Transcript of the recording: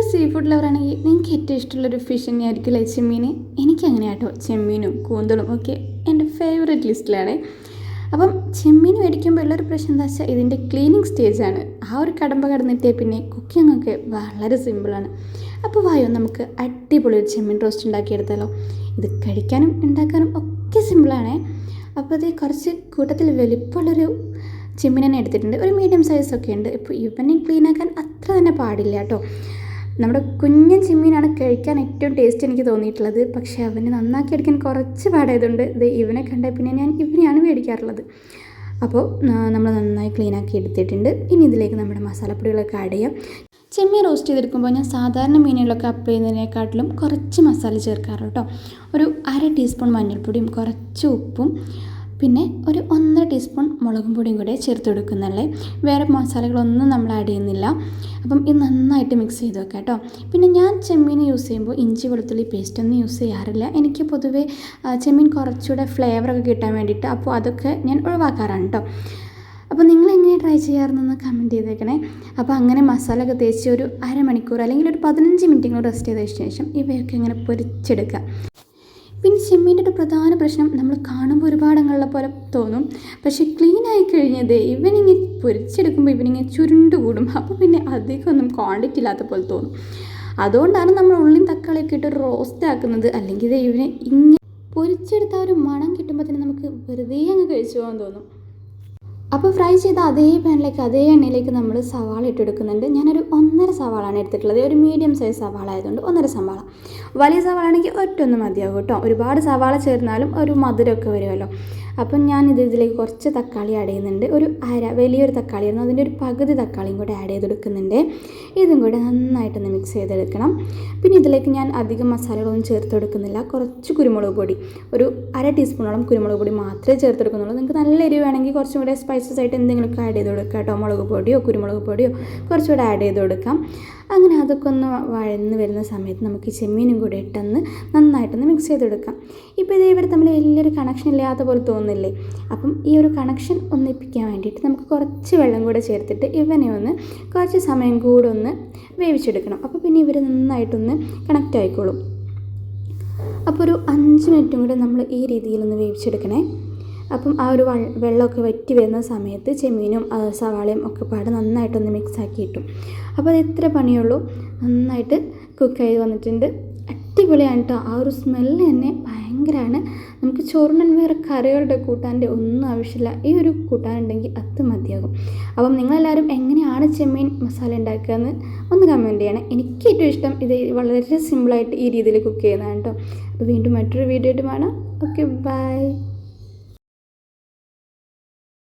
Sea food ലവറാണെങ്കിൽ നിങ്ങൾക്ക് ഏറ്റവും ഇഷ്ടമുള്ളൊരു ഫിഷ് തന്നെയായിരിക്കില്ലേ ചെമ്മീൻ. എനിക്കങ്ങനെ കേട്ടോ, ചെമ്മീനും കൂന്തളും ഒക്കെ എൻ്റെ ഫേവറേറ്റ് ലിസ്റ്റിലാണ്. അപ്പം ചെമ്മീൻ മേടിക്കുമ്പോൾ ഉള്ളൊരു പ്രശ്നം എന്താ വെച്ചാൽ ഇതിൻ്റെ ക്ലീനിങ് സ്റ്റേജാണ്. ആ ഒരു കടമ്പ കടന്നിട്ടേ പിന്നെ കുക്കിംഗ് ഒക്കെ വളരെ സിമ്പിളാണ്. അപ്പോൾ വായോ നമുക്ക് അടിപൊളി ഒരു ചെമ്മീൻ റോസ്റ്റ് ഉണ്ടാക്കിയെടുത്താലോ. ഇത് കഴിക്കാനും ഉണ്ടാക്കാനും ഒക്കെ സിമ്പിളാണേ. അപ്പോൾ അത് കുറച്ച് കൂട്ടത്തിൽ വലിപ്പമുള്ളൊരു ചെമ്മീൻ തന്നെ എടുത്തിട്ടുണ്ട്. ഒരു മീഡിയം സൈസൊക്കെ ഉണ്ട്. ഇപ്പോൾ ഇവനെ ക്ലീനാക്കാൻ അത്ര തന്നെ പാടില്ല കേട്ടോ. നമ്മുടെ കുഞ്ഞൻ ചെമ്മീനാണ് കഴിക്കാൻ ഏറ്റവും ടേസ്റ്റ് എനിക്ക് തോന്നിയിട്ടുള്ളത്. പക്ഷേ അവന് നന്നാക്കി എടുക്കാൻ കുറച്ച് പാടായതുകൊണ്ട് ഇവനെ കണ്ടാൽ പിന്നെ ഞാൻ ഇവനെയാണ് മേടിക്കാറുള്ളത്. അപ്പോൾ നമ്മൾ നന്നായി ക്ലീനാക്കി എടുത്തിട്ടുണ്ട്. ഇനി ഇതിലേക്ക് നമ്മുടെ മസാലപ്പൊടികളൊക്കെ ആഡ് ചെയ്യാം. ചെമ്മീൻ റോസ്റ്റ് ചെയ്തെടുക്കുമ്പോൾ ഞാൻ സാധാരണ മീനുകളൊക്കെ അപ്പ് ചെയ്യുന്നതിനേക്കാട്ടിലും കുറച്ച് മസാല ചേർക്കാറ് കേട്ടോ. ഒരു 1/2 ടീസ്പൂൺ മഞ്ഞൾപ്പൊടിയും കുറച്ച് ഉപ്പും പിന്നെ ഒരു 1.5 ടീസ്പൂൺ മുളകും പൊടിയും കൂടെ ചേർത്ത് കൊടുക്കുന്നല്ലേ. വേറെ മസാലകളൊന്നും നമ്മൾ ആഡ് ചെയ്യുന്നില്ല. അപ്പം ഇത് നന്നായിട്ട് മിക്സ് ചെയ്ത് വെക്കാം കേട്ടോ. പിന്നെ ഞാൻ ചെമ്മീൻ യൂസ് ചെയ്യുമ്പോൾ ഇഞ്ചി വെളുത്തുള്ളി പേസ്റ്റൊന്നും യൂസ് ചെയ്യാറില്ല. എനിക്ക് പൊതുവേ ചെമ്മീൻ കുറച്ചുകൂടെ ഫ്ലേവറൊക്കെ കിട്ടാൻ വേണ്ടിയിട്ട് അപ്പോൾ അതൊക്കെ ഞാൻ ഒഴിവാക്കാറാണ് കേട്ടോ. അപ്പോൾ നിങ്ങൾ എങ്ങനെ ട്രൈ ചെയ്യാറുണ്ടെന്ന് കമൻറ്റ് ചെയ്തേക്കണേ. അപ്പോൾ അങ്ങനെ മസാല ഒക്കെ തേച്ച് ഒരു അരമണിക്കൂർ അല്ലെങ്കിൽ ഒരു 15 മിനിറ്റ് റെസ്റ്റ് ചെയ്തതിന് ശേഷം ഇവയൊക്കെ ഇങ്ങനെ പൊരിച്ചെടുക്കുക. പിന്നെ ചെമ്മീൻ്റെ ഒരു പ്രധാന പ്രശ്നം നമ്മൾ കാണുമ്പോൾ ഒരുപാടങ്ങളുള്ള പോലെ തോന്നും. പക്ഷേ ക്ലീൻ ആയി കഴിഞ്ഞത് ഇവനിങ്ങനെ പൊരിച്ചെടുക്കുമ്പോൾ ഇവനിങ്ങനെ ചുരുണ്ടുകൂടും. അപ്പോൾ പിന്നെ അധികമൊന്നും ക്വാണ്ടിറ്റി ഇല്ലാത്ത പോലെ തോന്നും. അതുകൊണ്ടാണ് നമ്മൾ ഉള്ളിയും തക്കാളിയൊക്കെ ഇട്ട് ഒരു റോസ്റ്റ് ആക്കുന്നത്. അല്ലെങ്കിൽ ഇവനെ ഇങ്ങനെ പൊരിച്ചെടുത്ത ഒരു മണം കിട്ടുമ്പോൾ തന്നെ നമുക്ക് വെറുതെ അങ്ങ് കഴിച്ചു പോകാൻ തോന്നും. അപ്പോൾ ഫ്രൈ ചെയ്ത അതേ പാനിലേക്ക് അതേ എണ്ണയിലേക്ക് നമ്മൾ സവാള ഇട്ടെടുക്കുന്നുണ്ട്. ഞാനൊരു 1.5 സവാളാണ് എടുത്തിട്ടുള്ളത്. ഒരു മീഡിയം സൈസ് സവാള ആയതുകൊണ്ട് 1.5 സവാള. വലിയ സവാള ആണെങ്കിൽ ഒറ്റൊന്നും മതിയാകും കേട്ടോ. ഒരുപാട് സവാള ചേർന്നാലും ഒരു മധുരമൊക്കെ വരുമല്ലോ. അപ്പം ഞാൻ ഇതിലേക്ക് കുറച്ച് തക്കാളി ആഡ് ചെയ്യുന്നുണ്ട്. ഒരു വലിയൊരു തക്കാളിയായിരുന്നു, അതിൻ്റെ ഒരു പകുതി തക്കാളിയും കൂടെ ആഡ് ചെയ്തെടുക്കുന്നുണ്ട്. ഇതും കൂടെ നന്നായിട്ടൊന്ന് മിക്സ് ചെയ്തെടുക്കണം. പിന്നെ ഇതിലേക്ക് ഞാൻ അധികം മസാലകളൊന്നും ചേർത്ത് കൊടുക്കുന്നില്ല. കുറച്ച് കുരുമുളക് പൊടി, ഒരു 1/2 ടീസ്പൂണോളം കുരുമുളക് പൊടി മാത്രമേ ചേർത്തെടുക്കുന്നുള്ളൂ. നിങ്ങൾക്ക് നല്ല എരിവ് വേണമെങ്കിൽ കുറച്ചും കൂടെ സ്പൈസസ് ആയിട്ട് എന്തെങ്കിലുമൊക്കെ ആഡ് ചെയ്ത് കൊടുക്കാം കേട്ടോ. മുളക് പൊടിയോ കുരുമുളക് പൊടിയോ കുറച്ചുകൂടെ ആഡ് ചെയ്ത് കൊടുക്കാം. അങ്ങനെ അതൊക്കെ ഒന്ന് വഴന്ന് വരുന്ന സമയത്ത് നമുക്ക് ചെമ്മീനും കൂടെ ഇട്ടൊന്ന് നന്നായിട്ടൊന്ന് മിക്സ് ചെയ്തെടുക്കാം. ഇപ്പോൾ ഇവർ തമ്മിൽ വലിയൊരു കണക്ഷൻ ഇല്ലാത്ത പോലെ തോന്നുന്നില്ലേ? അപ്പം ഈ ഒരു കണക്ഷൻ ഒന്നിപ്പിക്കാൻ വേണ്ടിയിട്ട് നമുക്ക് കുറച്ച് വെള്ളം കൂടെ ചേർത്തിട്ട് ഇവനെ ഒന്ന് കുറച്ച് സമയം കൂടെ ഒന്ന് വേവിച്ചെടുക്കണം. അപ്പോൾ പിന്നെ ഇവർ നന്നായിട്ടൊന്ന് കണക്റ്റ് ആയിക്കോളും. അപ്പോൾ ഒരു 5 മിനിറ്റും കൂടെ നമ്മൾ ഈ രീതിയിലൊന്ന് വേവിച്ചെടുക്കണേ. അപ്പം ആ ഒരു വെള്ളമൊക്കെ വറ്റി വരുന്ന സമയത്ത് ചെമ്മീനും സവാളയും ഒക്കെ പാടെ നന്നായിട്ടൊന്ന് മിക്സാക്കി ഇട്ടു. അപ്പോൾ അത് ഇത്ര പണിയുള്ളൂ. നന്നായിട്ട് കുക്കായി വന്നിട്ടുണ്ട്. അടിപൊളിയാണ് കേട്ടോ. ആ ഒരു സ്മെല്ല് തന്നെ ഭയങ്കരമാണ്. നമുക്ക് ചോറിന് വേറെ കറികളുടെ കൂട്ടാൻ്റെ ഒന്നും ആവശ്യമില്ല. ഈ ഒരു കൂട്ടാനുണ്ടെങ്കിൽ അത് മതിയാകും. അപ്പം നിങ്ങളെല്ലാവരും എങ്ങനെയാണ് ചെമ്മീൻ മസാല ഉണ്ടാക്കുകയെന്ന് ഒന്ന് കമൻറ്റ് ചെയ്യണം. എനിക്ക് ഏറ്റവും ഇഷ്ടം ഇത് വളരെ സിമ്പിളായിട്ട് ഈ രീതിയിൽ കുക്ക് ചെയ്യുന്നതാണ് കേട്ടോ. അപ്പോൾ വീണ്ടും മറ്റൊരു വീഡിയോ ആയിട്ട് കാണാം. Okay, by.